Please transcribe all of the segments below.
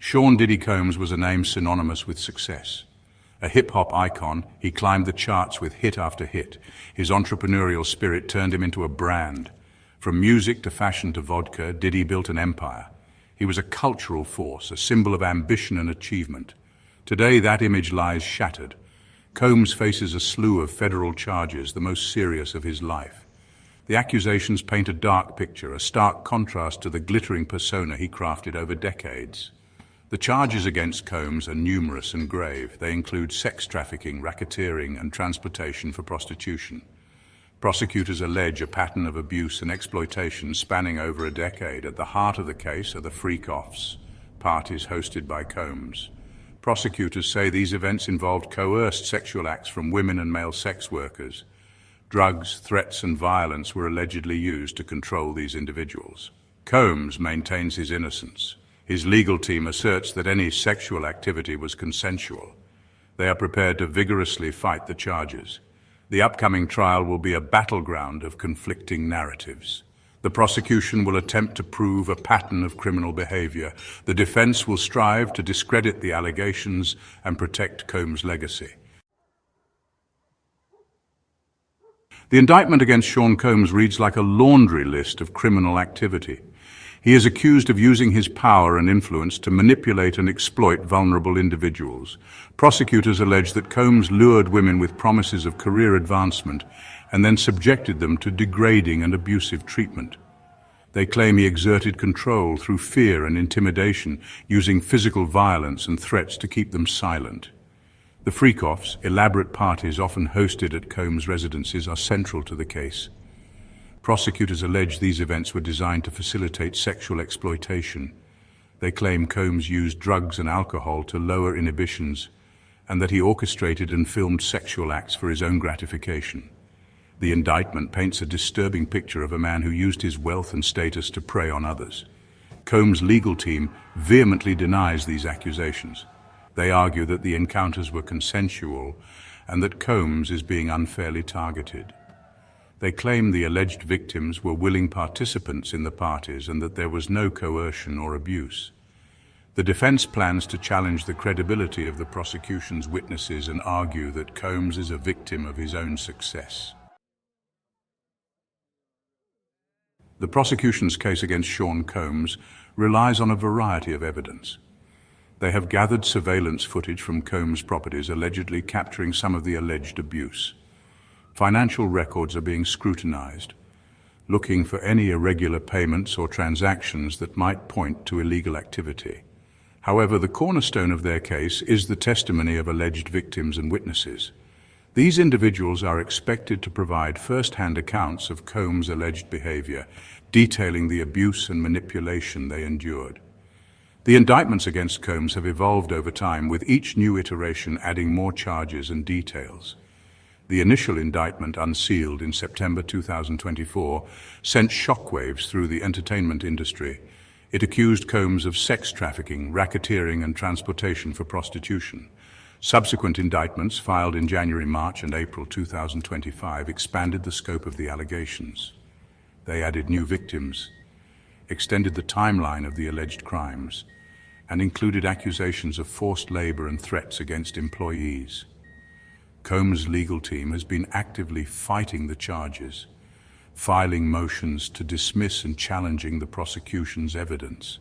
Sean Diddy Combs was a name synonymous with success. A hip-hop icon, he climbed the charts with hit after hit. His entrepreneurial spirit turned him into a brand. From music to fashion to vodka, Diddy built an empire. He was a cultural force, a symbol of ambition and achievement. Today, that image lies shattered. Combs faces a slew of federal charges, the most serious of his life. The accusations paint a dark picture, a stark contrast to the glittering persona he crafted over decades. The charges against Combs are numerous and grave. They include sex trafficking, racketeering, and transportation for prostitution. Prosecutors allege a pattern of abuse and exploitation spanning over a decade. At the heart of the case are the freak-offs, parties hosted by Combs. Prosecutors say these events involved coerced sexual acts from women and male sex workers. Drugs, threats, and violence were allegedly used to control these individuals. Combs maintains his innocence. His legal team asserts that any sexual activity was consensual. They are prepared to vigorously fight the charges. The upcoming trial will be a battleground of conflicting narratives. The prosecution will attempt to prove a pattern of criminal behavior. The defense will strive to discredit the allegations and protect Combs' legacy. The indictment against Sean Combs reads like a laundry list of criminal activity. He is accused of using his power and influence to manipulate and exploit vulnerable individuals. Prosecutors allege that Combs lured women with promises of career advancement and then subjected them to degrading and abusive treatment. They claim he exerted control through fear and intimidation, using physical violence and threats to keep them silent. The freak-offs, elaborate parties often hosted at Combs' residences, are central to the case. Prosecutors allege these events were designed to facilitate sexual exploitation. They claim Combs used drugs and alcohol to lower inhibitions, and that he orchestrated and filmed sexual acts for his own gratification. The indictment paints a disturbing picture of a man who used his wealth and status to prey on others. Combs' legal team vehemently denies these accusations. They argue that the encounters were consensual and that Combs is being unfairly targeted. They claim the alleged victims were willing participants in the parties and that there was no coercion or abuse. The defense plans to challenge the credibility of the prosecution's witnesses and argue that Combs is a victim of his own success. The prosecution's case against Sean Combs relies on a variety of evidence. They have gathered surveillance footage from Combs' properties, allegedly capturing some of the alleged abuse. Financial records are being scrutinized, looking for any irregular payments or transactions that might point to illegal activity. However, the cornerstone of their case is the testimony of alleged victims and witnesses. These individuals are expected to provide first-hand accounts of Combs' alleged behavior, detailing the abuse and manipulation they endured. The indictments against Combs have evolved over time, with each new iteration adding more charges and details. The initial indictment, unsealed in September 2024, sent shockwaves through the entertainment industry. It accused Combs of sex trafficking, racketeering, and transportation for prostitution. Subsequent indictments, filed in January, March, and April 2025, expanded the scope of the allegations. They added new victims, extended the timeline of the alleged crimes, and included accusations of forced labor and threats against employees. Combs' legal team has been actively fighting the charges, filing motions to dismiss and challenging the prosecution's evidence.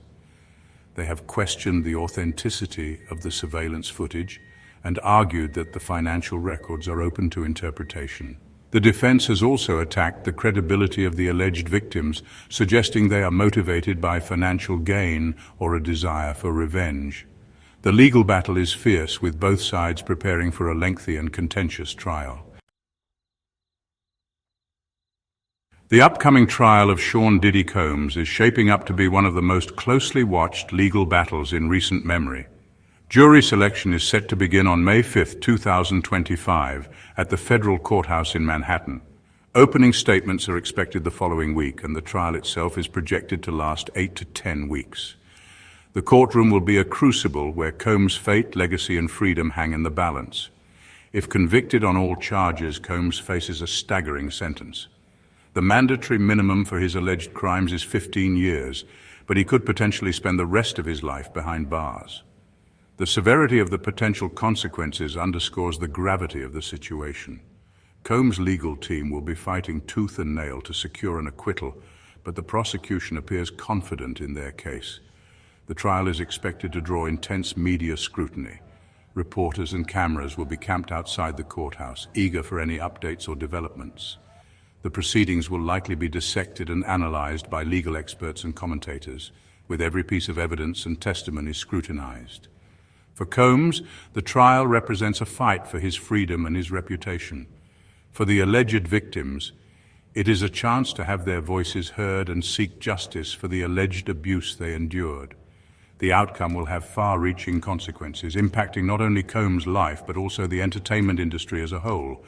They have questioned the authenticity of the surveillance footage and argued that the financial records are open to interpretation. The defense has also attacked the credibility of the alleged victims, suggesting they are motivated by financial gain or a desire for revenge. The legal battle is fierce, with both sides preparing for a lengthy and contentious trial. The upcoming trial of Sean Diddy Combs is shaping up to be one of the most closely watched legal battles in recent memory. Jury selection is set to begin on May 5, 2025, at the federal courthouse in Manhattan. Opening statements are expected the following week, and the trial itself is projected to last 8 to 10 weeks. The courtroom will be a crucible where Combs' fate, legacy, and freedom hang in the balance. If convicted on all charges, Combs faces a staggering sentence. The mandatory minimum for his alleged crimes is 15 years, but he could potentially spend the rest of his life behind bars. The severity of the potential consequences underscores the gravity of the situation. Combs' legal team will be fighting tooth and nail to secure an acquittal, but the prosecution appears confident in their case. The trial is expected to draw intense media scrutiny. Reporters and cameras will be camped outside the courthouse, eager for any updates or developments. The proceedings will likely be dissected and analyzed by legal experts and commentators, with every piece of evidence and testimony scrutinized. For Combs, the trial represents a fight for his freedom and his reputation. For the alleged victims, it is a chance to have their voices heard and seek justice for the alleged abuse they endured. The outcome will have far-reaching consequences, impacting not only Combs' life but also the entertainment industry as a whole.